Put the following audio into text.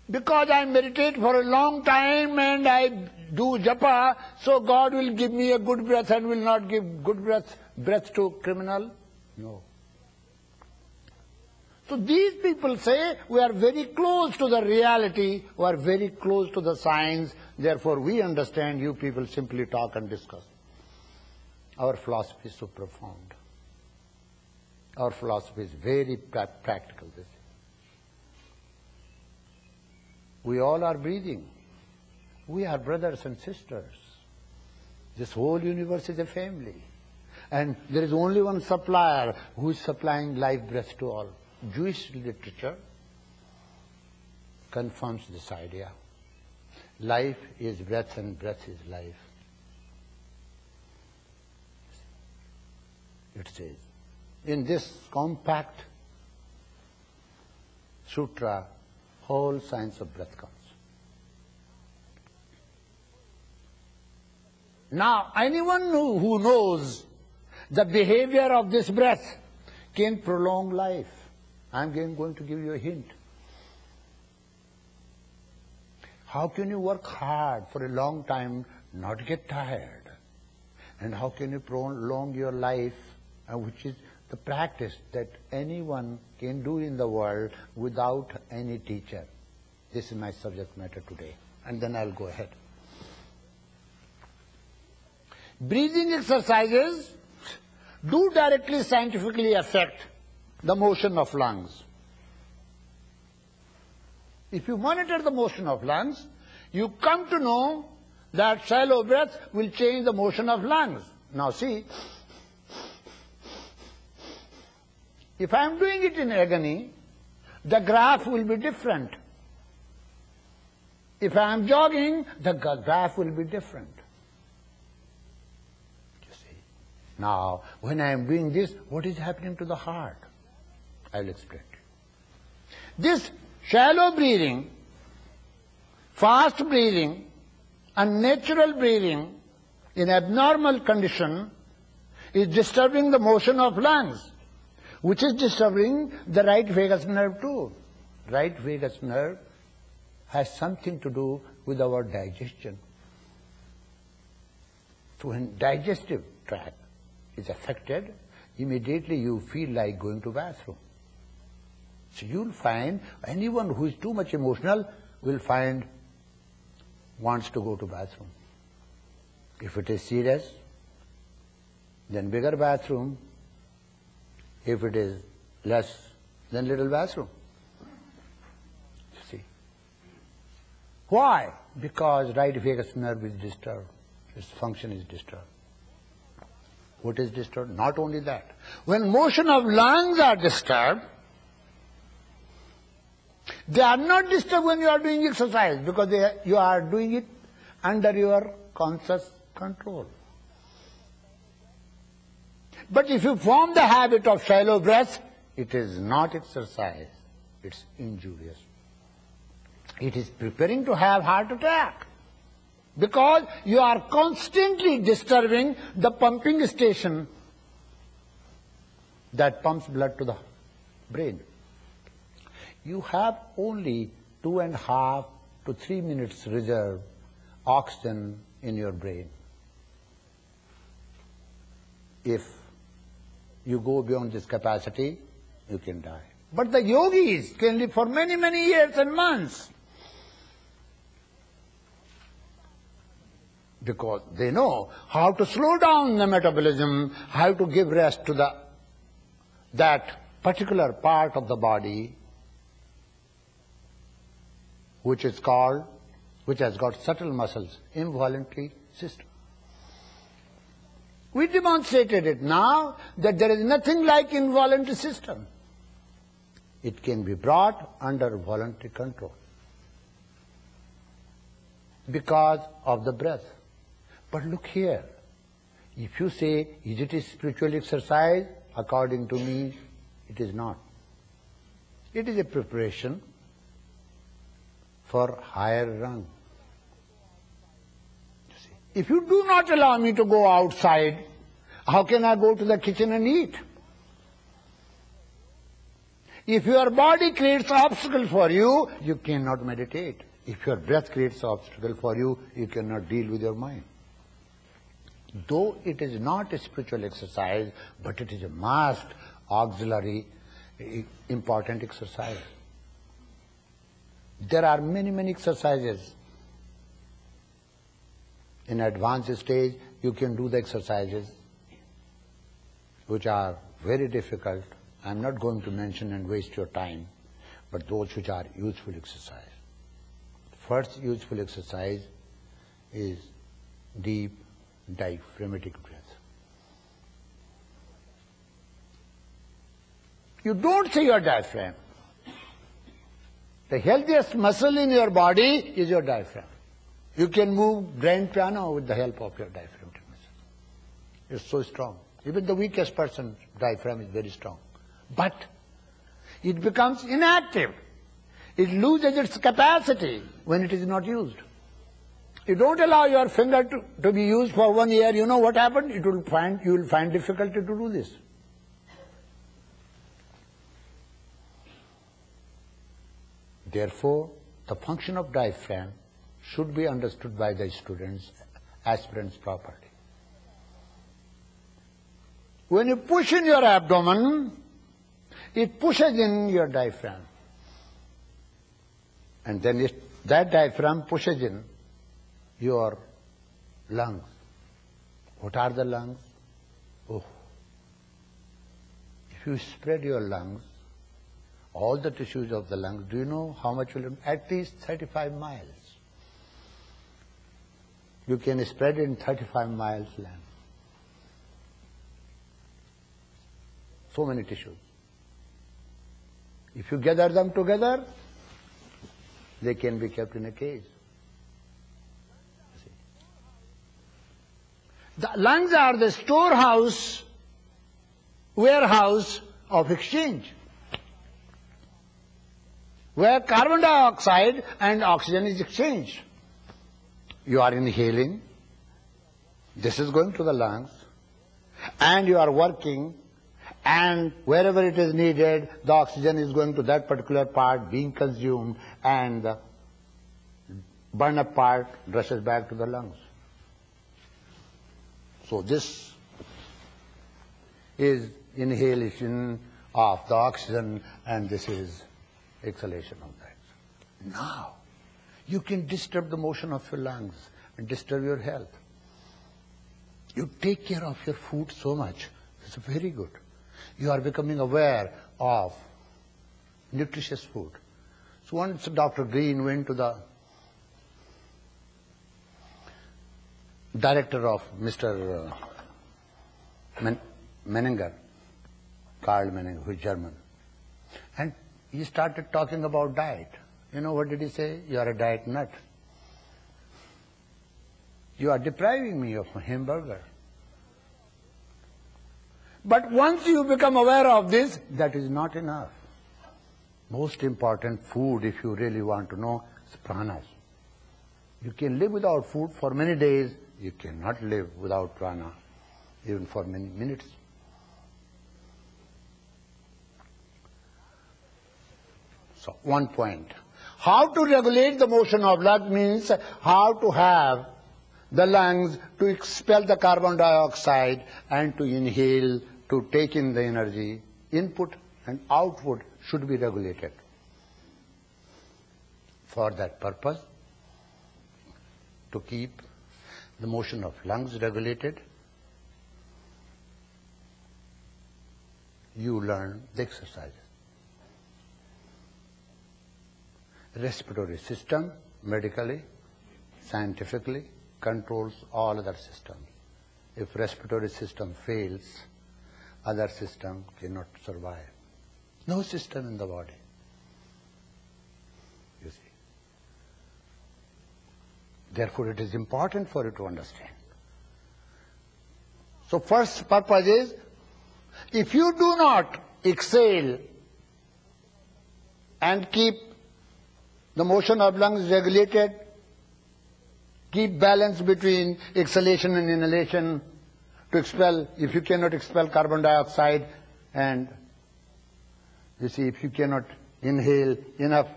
Because I meditate for a long time and I do japa, so God will give me a good breath and will not give good breath to criminal? No. So these people say we are very close to the reality, we are very close to the science, therefore we understand, you people simply talk and discuss. Our philosophy is so profound. Our philosophy is very practical. We all are breathing. We are brothers and sisters. This whole universe is a family. And there is only one supplier who is supplying life breath to all. Jewish literature confirms this idea. Life is breath and breath is life. It says, in this compact sutra, whole science of breath comes. Now, anyone who knows the behavior of this breath can prolong life. I'm going to give you a hint. How can you work hard for a long time, not get tired? And how can you prolong your life, which is the practice that anyone can do in the world without any teacher? This is my subject matter today, and then I'll go ahead. Breathing exercises do directly scientifically affect the motion of lungs. If you monitor the motion of lungs, you come to know that shallow breath will change the motion of lungs. Now see, if I am doing it in agony, the graph will be different. If I am jogging, the graph will be different. You see. Now, when I am doing this, what is happening to the heart? I will explain to you. This shallow breathing, fast breathing, unnatural breathing in abnormal condition is disturbing the motion of lungs, which is disturbing the right vagus nerve too. Right vagus nerve has something to do with our digestion. So when digestive tract is affected, immediately you feel like going to bathroom. So you'll find anyone who is too much emotional will find wants to go to bathroom. If it is serious, then bigger bathroom. If it is less, then little bathroom. You see. Why? Because right vagus nerve is disturbed. Its function is disturbed. What is disturbed? Not only that. When motion of lungs are disturbed, they are not disturbed when you are doing exercise, because you are doing it under your conscious control. But if you form the habit of shallow breath, it is not exercise, it's injurious. It is preparing to have heart attack, because you are constantly disturbing the pumping station that pumps blood to the brain. You have only 2.5 to 3 minutes reserve oxygen in your brain. If you go beyond this capacity, you can die. But the yogis can live for many, many years and months, because they know how to slow down the metabolism, how to give rest to that particular part of the body which has got subtle muscles, involuntary system. We demonstrated it now that there is nothing like involuntary system. It can be brought under voluntary control because of the breath. But look here, if you say, is it a spiritual exercise? According to me, it is not. It is a preparation for higher rung. If you do not allow me to go outside, how can I go to the kitchen and eat? If your body creates obstacle for you, you cannot meditate. If your breath creates obstacle for you, you cannot deal with your mind. Though it is not a spiritual exercise, but it is a must, auxiliary, important exercise. There are many, many exercises. In advanced stage, you can do the exercises which are very difficult. I'm not going to mention and waste your time, but those which are useful exercise. First useful exercise is deep diaphragmatic breath. You don't see your diaphragm. The healthiest muscle in your body is your diaphragm. You can move grand piano with the help of your diaphragmatic muscle. It's so strong. Even the weakest person's diaphragm is very strong. But it becomes inactive. It loses its capacity when it is not used. You don't allow your finger to be used for 1 year, you know what happened? You will find difficulty to do this. Therefore, the function of diaphragm should be understood by the students, aspirants properly. When you push in your abdomen, it pushes in your diaphragm. And then that diaphragm pushes in your lungs. What are the lungs? Oh. If you spread your lungs, all the tissues of the lungs, do you know how much will it? At least 35 miles. You can spread it in 35 miles length. So many tissues. If you gather them together, they can be kept in a cage. See? The lungs are the storehouse, warehouse of exchange, where carbon dioxide and oxygen is exchanged. You are inhaling, this is going to the lungs, and you are working, and wherever it is needed, the oxygen is going to that particular part, being consumed, and the burn up part rushes back to the lungs. So this is inhalation of the oxygen, and this is exhalation of that. Now, you can disturb the motion of your lungs and disturb your health. You take care of your food so much. It's very good. You are becoming aware of nutritious food. So once Dr. Green went to the director of Mr. Menninger, Karl Menninger, who is German, and he started talking about diet. You know what did he say? You are a diet nut. You are depriving me of my hamburger. But once you become aware of this, that is not enough. Most important food, if you really want to know, is pranas. You can live without food for many days. You cannot live without prana, even for many minutes. So, one point. How to regulate the motion of lungs means how to have the lungs to expel the carbon dioxide and to inhale, to take in the energy. Input and output should be regulated. For that purpose, to keep the motion of lungs regulated, you learn the exercises. Respiratory system, medically, scientifically, controls all other systems. If respiratory system fails, other system cannot survive. No system in the body. You see. Therefore, it is important for you to understand. So first purpose is, if you do not exhale and keep the motion of lungs regulated, keep balance between exhalation and inhalation to expel, if you cannot expel carbon dioxide and You see, if you cannot inhale enough